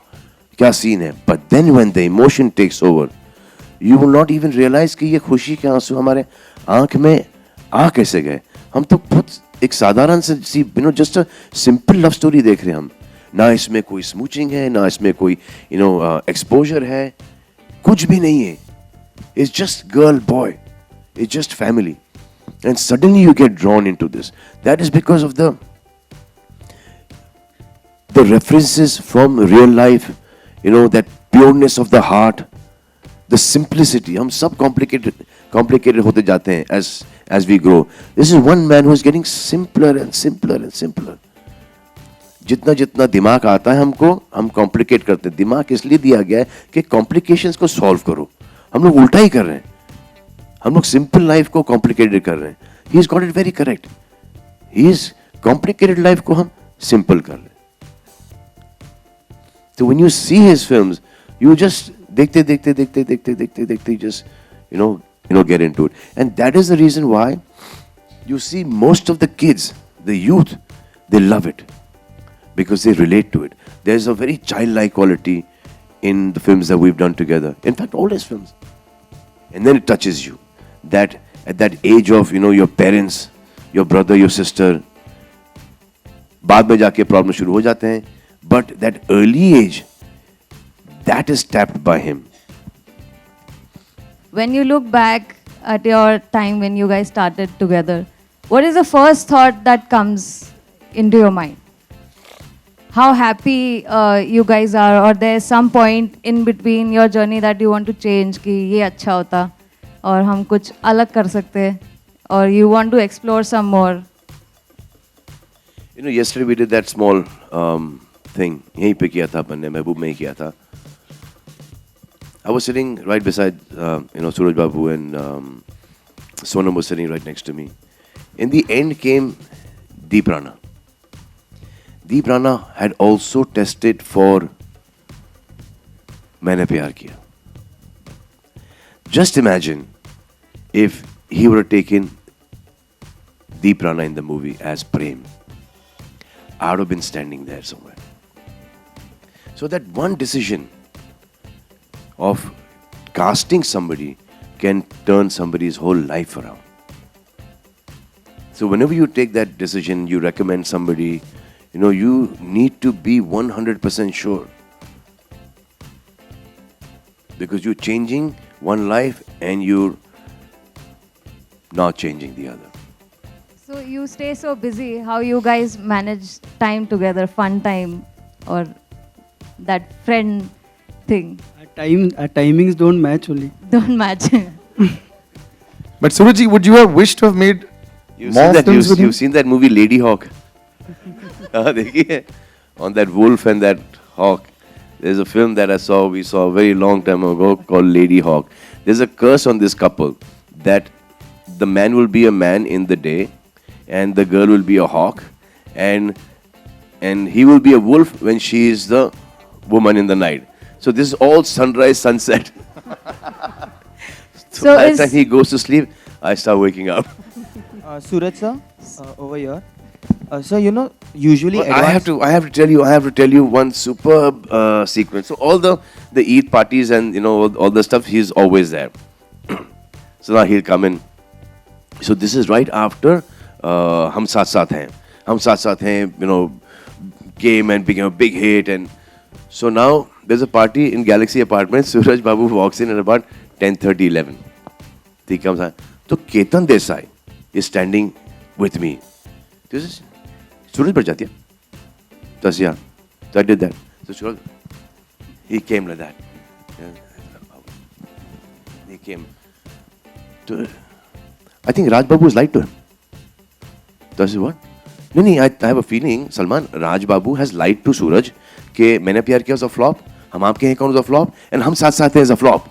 क्या सीन है. But then when the emotion takes over, you will not even realize कि ये खुशी के आंसू हमारे आंख में आ कैसे गए. हम तो बहुत एक साधारण सी just a simple love story देख रहे हैं हम. ना इसमें कोई स्मूचिंग है, ना इसमें कोई एक्सपोजर है, कुछ भी नहीं है. It's just girl, boy. It's just family. And suddenly you get drawn into this. That is because of the references from real life, that pureness of the heart, the simplicity. हम सब complicated होते जाते हैं as we grow. This is one man who is getting simpler and simpler and simpler. जितना जितना दिमाग आता है हमको, हम कॉम्प्लिकेट करते हैं. दिमाग इसलिए दिया गया है कि कॉम्प्लिकेशंस को सॉल्व करो. हम लोग उल्टा ही कर रहे हैं. हम लोग सिंपल लाइफ को कॉम्प्लिकेटेड कर रहे हैं. He is got it very correct. He is complicated life को हम सिंपल कर रहे हैं. तो when you see his films, you just देखते just get into it. And that is the reason why you see most of the kids, the youth, they love it because they relate to it. There's a very childlike quality in the films that we've done together. In fact, all his films. And then it touches you. That at that age of, your parents, your brother, your sister, बाद में जाके problem शुरू हो जाते हैं. But that early age, that is tapped by him. When you look back at your time when you guys started together, what is the first thought that comes into your mind? How happy you guys are, or there's some point in between your journey that you want to change कि ये अच्छा होता और हम कुछ अलग कर सकते, or you want to explore some more? Yesterday we did that small thing. यहीं पे किया था अपन ने, महबूब में ही किया था. I was sitting right beside, Suraj Babu, and Sonam was sitting right next to me. In the end came Deep Rana. Deep Rana had also tested for Maine Pyar Kiya. Just imagine if he would have taken Deep Rana in the movie as Prem. I would have been standing there somewhere. So that one decision of casting somebody can turn somebody's whole life around. So whenever you take that decision, you recommend somebody, you need to be 100% sure. Because you're changing one life and you're not changing the other. So you stay so busy, how you guys manage time together, fun time, or that friend thing? Our timings don't match only. Don't match. But Surajji, would you have wished to have made more films with him? You've seen that movie Lady Hawk? देखिए, on that wolf and that hawk. There's a film that we saw a very long time ago called Lady Hawk. There's a curse on this couple that the man will be a man in the day and the girl will be a hawk, and he will be a wolf when she is the woman in the night. So this is all sunrise, sunset. So by the is- time he goes to sleep, I start waking up. Suraj sir, over here. So you know, usually But I have to tell you one superb sequence. So all the Eid parties and all the stuff, he's always there. So now he'll come in. So this is right after Hum Saath Saath Hain. Hum Saath Saath Hain, came and became a big hit, and so now there's a party in Galaxy Apartments. Suraj Babu walks in at about 10:30, 11. He comes out. So Ketan Desai is standing with me. This is Suraj Barjatiya. That's yeah. So I did that. So Suraj, he came like that. He came. I think Raj Babu was lied to him. That's what? No, I have a feeling, Salman, Raj Babu has lied to Suraj कि मैंने प्यार किया was a flop, हम आपके हैं कौन was a flop, and हम साथ साथ हैं is a flop.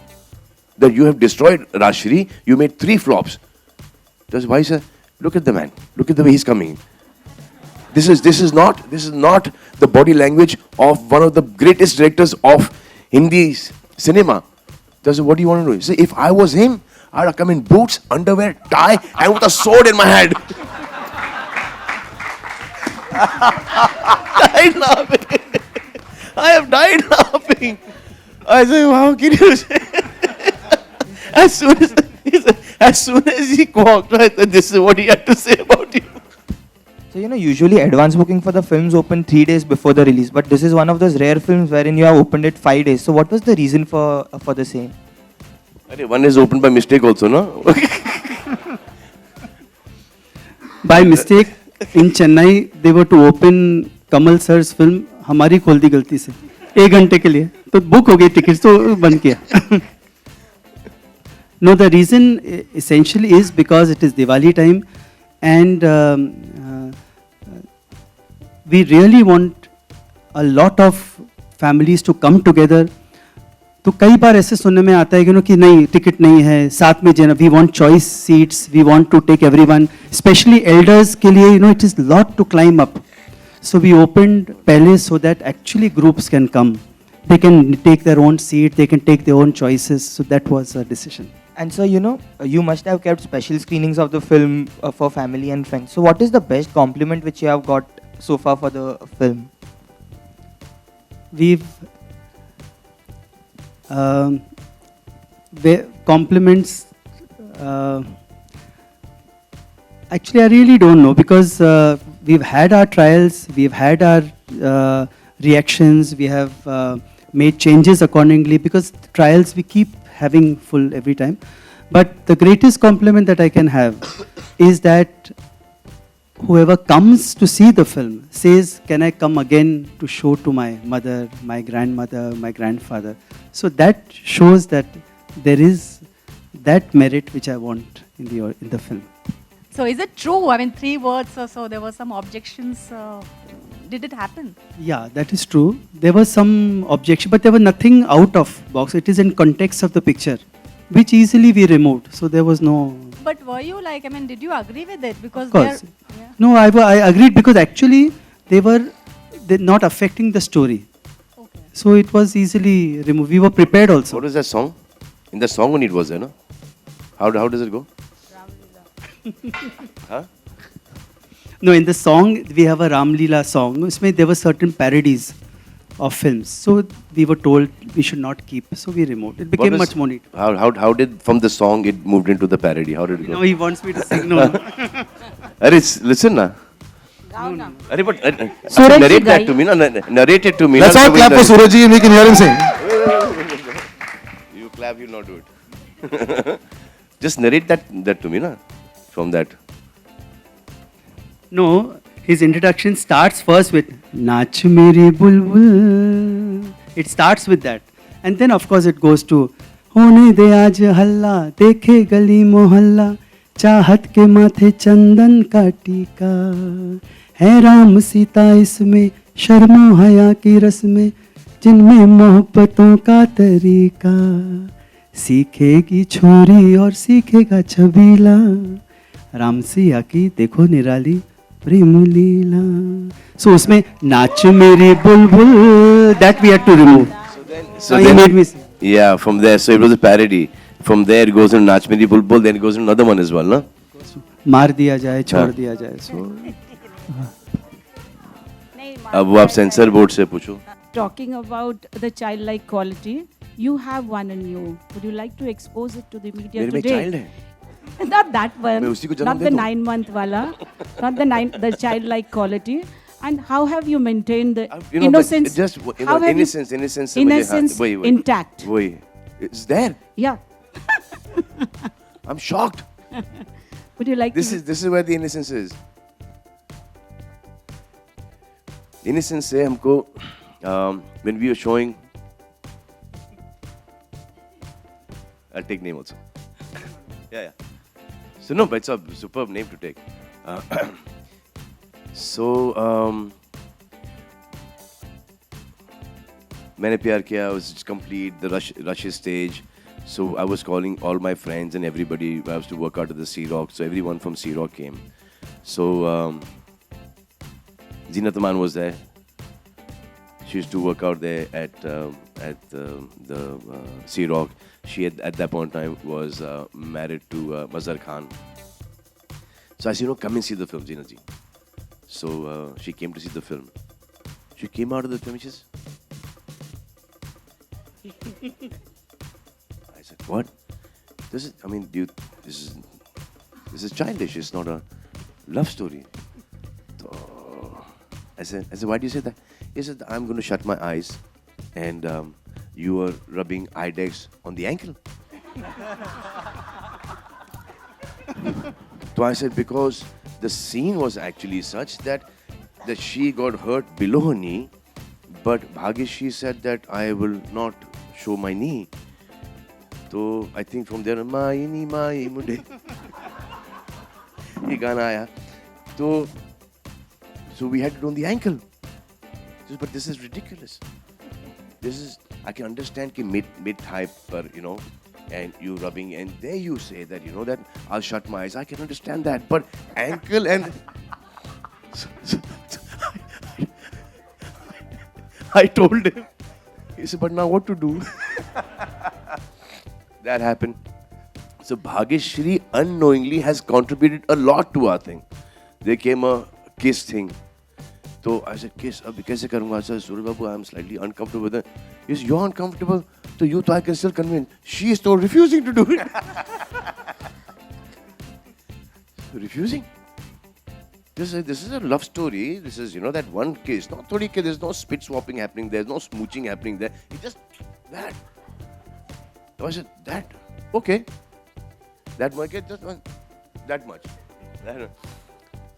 That you have destroyed Rashri, you made 3 flops. That's why he said, look at the man, look at the way he's coming. This is not the body language of one of the greatest directors of Hindi cinema. That's what do you want to do? See, if I was him, I'd have come in boots, underwear, tie, and with a sword in my hand. Died laughing. I have died laughing. I said, how can you say? As soon as he walked, I thought this is what he had to say about you. So you know, usually advance booking for the films open 3 days before the release, but this is one of those rare films wherein you have opened it 5 days. So what was the reason for the same? One is opened by mistake also, no? By mistake, in Chennai, they were to open Kamal sir's film. हमारी खोल दी गलती से 1 घंटे के लिए तो book हो गई टिकट तो बंद किया. No, the reason essentially is because it is Diwali time and we really want a lot of families to come together. तो कई बार ऐसे सुनने में आता है कि नहीं टिकट नहीं है साथ में we want choice seats we want to take everyone specially elders के लिए it is lot to climb up so we opened पहले so that actually groups can come they can take their own seat they can take their own choices so that was a decision. And so you know, you must have kept special screenings of the film for family and friends. So what is the best compliment which you have got so far for the film? We've compliments actually I really don't know because we've had our trials, we've had our reactions, we have made changes accordingly because trials we keep having full every time, but the greatest compliment that I can have is that whoever comes to see the film says, can I come again to show to my mother, my grandmother, my grandfather? So that shows that there is that merit which I want in the film. So is it true? I mean, 3 words or so, there were some objections. Did it happen? Yeah, that is true. There was some objection, but there was nothing out of box. It is in context of the picture, which easily we removed. So there was no... But were you like, I mean, did you agree with it? Because Of course. yeah. No, I agreed because actually they're not affecting the story. Okay. So it was easily removed. We were prepared also. What was that song? In the song only it was there, no? How does it go? Huh? No, in the song we have a Ram Leela song. There were certain parodies of films. So we were told we should not keep. So we removed. It became much more neat. How did from the song it moved into the parody? How did it go? Now he wants me to sing. No. Listen na. Arey, but Suraj ji narrate that gai. to me, na. Narrate it to me. Let's na, all the way clap for the- Suraj ji and we can hear him sing. You clap, you not do it. Just narrate that to me, na. From that. No, his introduction starts first with Nach Mere Bulbul. It starts with that. And then of course it goes to Hone de aaj halla, dekhe gali mohalla, चाहत के माथे चंदन का टीका है राम सीता इसमें शर्मो हया की रस्में जिनमें मोहब्बतों का तरीका सीखेगी छोरी और सीखेगा छबीला राम सिया की देखो निराली प्रेम लीला सो उसमें Naach Meri Bulbul that we had to remove So he then, made me sing. yeah, from there, so it was a parody. From there, it goes into Nach Meri Bulbul, then it goes into another one as well, no? मार दिया जाए छोड़ हाँ. दिया जाए सो अब वो आप सेंसर बोर्ड से पूछो. Talking about the childlike quality, you have one in you. Would you like to expose it to the media मेरे में today? child है. Not that one. मैं उसी को जन्म Not दे the दूं. 9-month wala. Not the childlike quality. And how have you maintained the You know, innocence? but just how have innocence से मुझे innocence वही intact? वही. It's there. Yeah. I'm shocked. Would you like This to? is where the innocence is. Innocence से हमको when we were showing, I'll take name also. yeah. So no, but it's a superb name to take. So मैंने प्यार किया was complete the rush stage. So I was calling all my friends and everybody. I was to work out at the Sea Rock. So everyone from Sea Rock came. So Zeenat Aman was there. She used to work out there at the Sea Rock. She at that point in time was married to Mazhar Khan. So I said, come and see the film, Zeenat ji. So she came to see the film. She came out of the film. She says, I said, what? This is, I mean, dude, this is childish. It's not a love story. So, I said, why do you say that? He said, I'm going to shut my eyes and you are rubbing Idex on the ankle. So I said, because the scene was actually such that she got hurt below her knee, but Bhagyashree said that I will not show my knee. So I think from there, Mai Mude. ये गाना आया. So we had it on the ankle. But this is ridiculous. This is, I can understand कि mid type पर, and you rubbing, and there you say that, that I'll shut my eyes. I can understand that. But ankle and I told him. He said, but now what to do? That happened. So Bhagyashree unknowingly has contributed a lot to our thing. There came a kiss thing. So I said, kiss, abhi kaise karunga? I said, Surya Babu, I'm slightly uncomfortable with it. He said, you're uncomfortable? So you thought I can still convince. She is still refusing to do it. Refusing? This is a love story. This is, that one kiss. Not thodi ke there's no spit swapping happening. There's no smooching happening there. It's just that. So I said, that? Okay. That much? Just one. That much.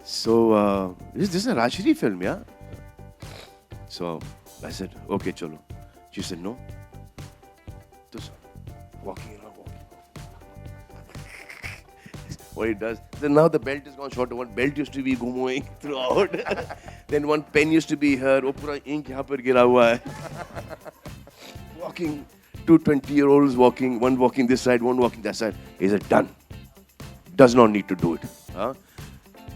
So, this is a Rajshri film, yeah? So, I said, okay, chalo. She said, no. So, walking around. What it does. Then now the belt is gone short. One belt used to be going throughout. Then one pen used to be here. Oh, pura ink yahan par gira hua hai. Walking. 2 20-year-olds walking. One walking this side, one walking that side. He said, done. Does not need to do it. Huh?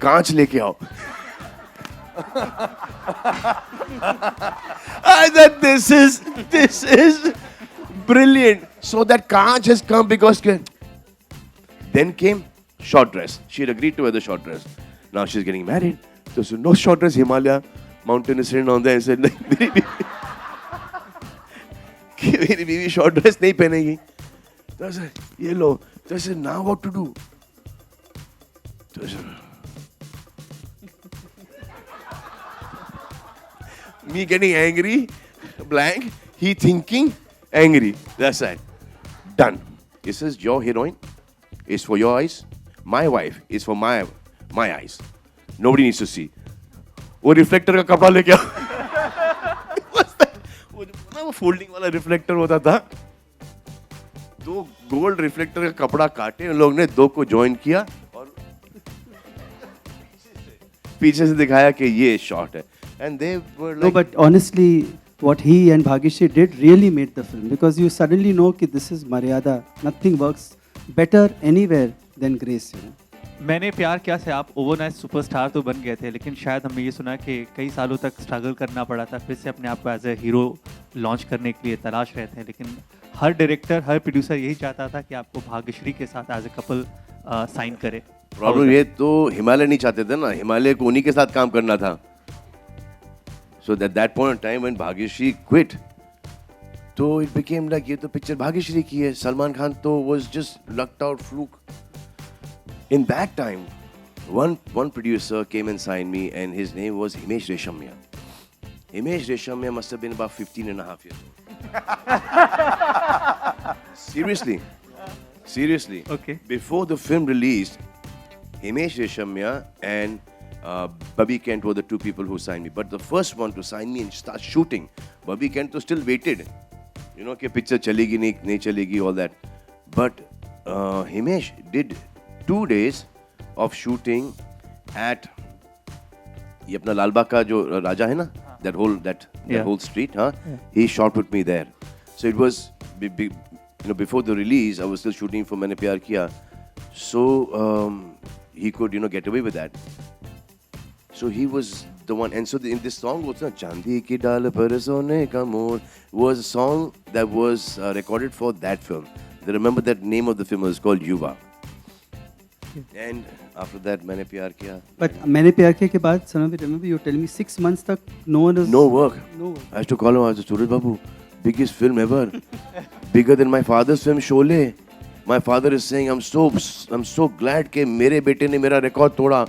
कांच लेके आओ. I said, this is brilliant. So that kaanch has come because then came short dress. She had agreed to wear the short dress. Now she's getting married. So no short dress. Himalaya mountain is written on there. I said, मेरी बीवी short dress नहीं पहनेगी. So I said, ये लो. So I said, now what to do? So I said, me getting angry, blank, he thinking, angry. That's it. Done. This is your heroine. It's for your eyes. My wife is for my eyes. Nobody needs to see. वो reflector का कपड़ा लेके आओ. वो folding वाला reflector होता था. 2 gold reflector का कपड़ा काटे उन लोग ने 2 को ज्वाइन किया और पीछे से दिखाया कि ये शॉट है. And they were like, No, but honestly, what he and Bhagyashri did really made the film, because you suddenly know that this is Maryada. Nothing works better anywhere than Grace. You know. मैंने प्यार किया से आप overnight superstar तो बन गए थे, लेकिन शायद हमने ये सुना कि कई सालों तक स्ट्रगल करना पड़ा था, फिर से अपने आप को एज ए हीरो लॉन्च करने के लिए तलाश रहे थे, लेकिन हर डायरेक्टर हर प्रोड्यूसर यही चाहता था कि आपको भाग्यश्री के साथ एज ए कपल साइन करे. प्रॉब्लम ये तो हिमालय नहीं चाहते थे ना, हिमालय को उन्हीं के साथ काम करना था. So that that point of time when Bhagyashree quit, तो इट बिकेम लाइक ये तो पिक्चर भाग्यश्री की है, सलमान खान तो was just locked out fluke. In that time, one producer came and signed me, and his name was Himesh Reshammiya. Himesh Reshammiya must have been about 15 and a half years old. Seriously. Okay. Before the film released, Himesh Reshammiya and Bubby Kent were the two people who signed me. But the first one to sign me and start shooting, Bubby Kent was still waited. You know, कि picture चलेगी नहीं चलेगी, all that. But Himesh did 2 days of shooting at ये अपना लालबाग का जो राजा है ना, that whole street, huh? Yeah. He shot with me there. So it was before the release, I was still shooting for मैंने प्यार किया. So he could get away with that. So he was the one, and so in this song also, Chandi ki dal par sone ka mor was a song that was recorded for that film. They remember that name of the film was called Yuva. And after that, मैंने प्यार किया. But मैंने प्यार किया के बाद, Sanam, remember you tell me 6 months तक no one was... No work. No work. I used to call him, I was Suraj Babu, biggest film ever, bigger than my father's film Sholay. My father is saying, I'm so glad कि मेरे बेटे ने मेरा record तोड़ा.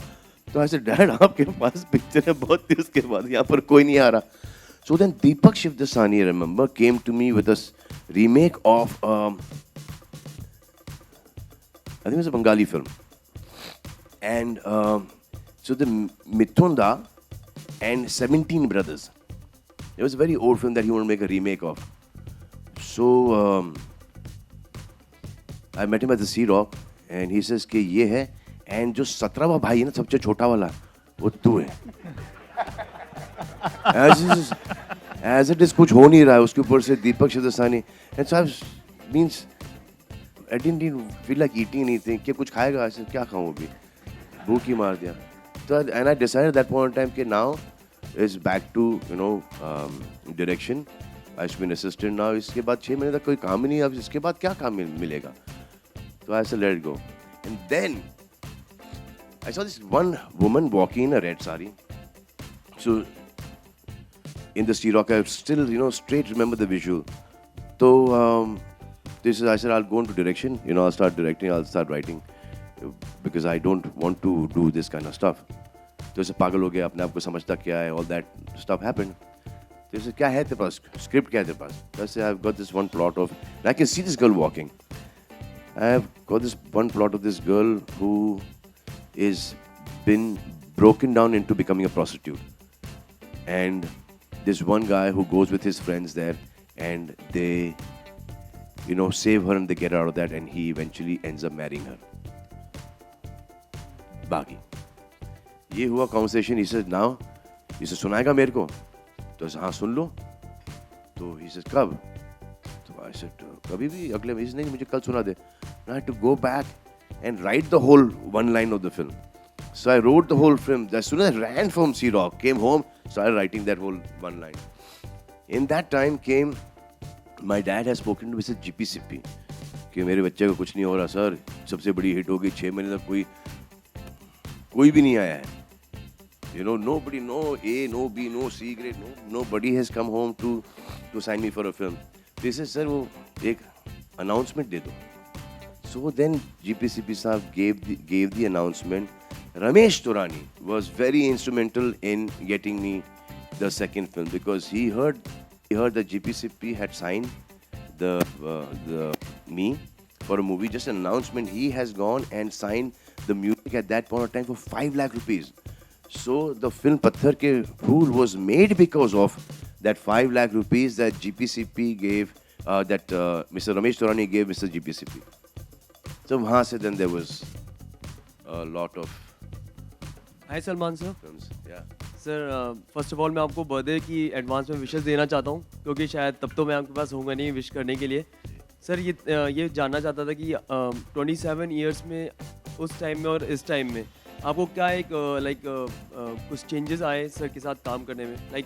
तो ऐसे dad आपके पास picture है बहुत थी, उसके बाद यहाँ पर कोई नहीं आ रहा. So then Deepak Shivdasani, I remember, came to me with a remake of I think it was a Bengali film. And so the Mithunda and 17 Brothers. It was a very old film that he wanted to make a remake of. So I met him at the Sea Rock and he says कि ये है, and जो 17वां भाई है ना सबसे छोटा वाला, वो तू है. As it is कुछ हो नहीं रहा है, उसके ऊपर से दीपक Shivdasani. And so I didn't feel like eating anything. कि कुछ खाएगा, ऐसे क्या खाऊं अभी, भूख ही मार दिया. So and I decided at that point in time कि now is back to direction. I should be an assistant now. इसके बाद 6 महीने तक कोई काम ही नहीं, अब इसके बाद क्या काम मिलेगा. So I said let it go. And then I saw this one woman walking in a red sari. So in the Sea Rock, I still straight remember the visual. So I said I'll go into direction. I'll start directing. I'll start writing because I don't want to do this kind of stuff. तो ऐसे पागल हो गया, अपने आप को समझता क्या है, all that stuff happened. तो ऐसे क्या है तेरे पास, script क्या है तेरे पास? तो ऐसे I've got this one plot of, and I can see this girl walking. I've got this one plot of this girl who is been broken down into becoming a prostitute. And this one guy who goes with his friends there and they, save her and they get her out of that and he eventually ends up marrying her. Bagi. ये हुआ conversation. He said, now, he said, सुनाएगा मेरे को? तो I said, हाँ सुन लो. तो he said, कब? तो I said, कभी भी अगले महीने. नहीं, मुझे कल सुना दे. I had to go back and write the whole one line of the film. So I wrote the whole film. As soon as I ran from Sea Rock, came home, started writing that whole one line. In that time came, my dad has spoken to Mrs. GP Sippy कि मेरे बच्चे को कुछ नहीं हो रहा sir, सबसे बड़ी हिट हो गई, 6 महीने तक कोई भी नहीं आया है. Nobody, no A, no B, no C grade, nobody has come home to sign me for a film. They said, sir, वो एक announcement दे दो. So then GPCP साहब gave the announcement. Ramesh Taurani was very instrumental in getting me the second film because he heard that GPCP had signed me for a movie. Just an announcement. He has gone and signed the music at that point of time for 5 lakh rupees. So the film Patthar Ke Phool was made because of that 5 lakh rupees that GPCP gave, that Mr. Ramesh Taurani gave Mr. GPCP. So वहाँ से then there was a lot of Hi Salman sir. films. Yeah. Sir first of all मैं आपको birthday की advance में wishes देना चाहता हूँ क्योंकि शायद तब तो मैं आपके पास होऊंगा नहीं विश करने के लिए। सर ये जानना चाहता था कि 27 इयर्स में उस टाइम में और इस टाइम में आपको क्या एक कुछ चेंजेस आए सर के साथ काम करने में, लाइक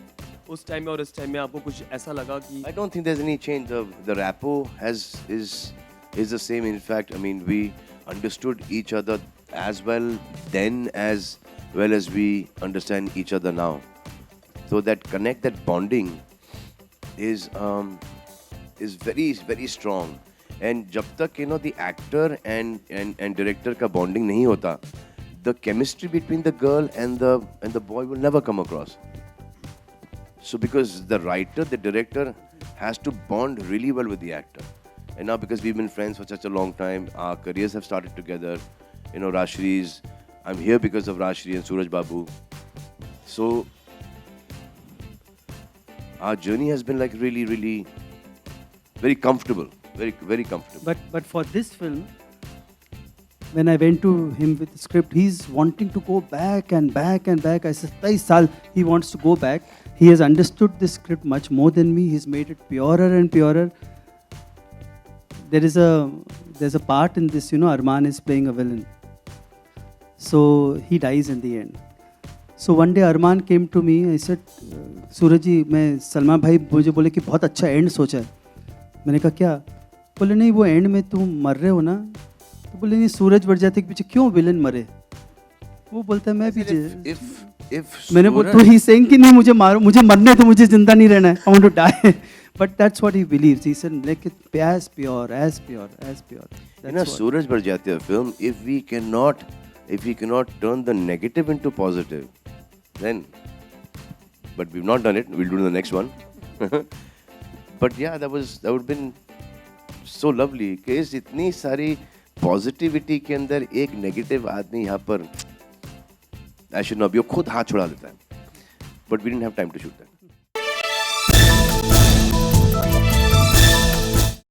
उस टाइम में और इस टाइम में आपको कुछ ऐसा लगा कि I don't think there's any change. The rapport is the same. In fact, I mean, we understood each other as well then as well as we understand each other now. So that connect, that bonding is very very strong. And जब तक the actor and director का bonding नहीं होता, the chemistry between the girl and the boy will never come across. So because the writer, the director has to bond really well with the actor. And now because we've been friends for such a long time, our careers have started together. Rashri's, I'm here because of Rashri and Suraj Babu. So our journey has been like really, really very comfortable, very, very comfortable. But for this film, when I went to him with the script, he's wanting to go back and back and back. I said, 27 saal, he wants to go back. He has understood the script much more than me. He's made it purer and purer. There's a part in this, Arman is playing a villain. So he dies in the end. So one day Arman came to me. I said, सूरज जी, मैं सलमान भाई मुझे बोले कि बहुत अच्छा and सोचा है. मैंने कहा क्या? बोले नहीं, वो एंड में तुम मर रहे हो ना. तो बोले नहीं, सूरज बढ़ जाते के पीछे क्यों विलन मरे? वो बोलता है मैं भी मैंने बोला तो ही सेइंग कि नहीं मुझे मारो, मुझे मरने तो, मुझे जिंदा नहीं रहना है. I want to die. But that's what he believes. He said make it as pure, as pure, as pure. Suraj Barjatya film, if we cannot turn the negative into positive, then, but we've not done it. We'll do the next one. But yeah, that would have been so lovely. कि इस इतनी सारी positivity के अंदर एक negative आदमी यहाँ पर I should not be, खुद हाथ छुड़ा देता है. But we didn't have time to shoot that.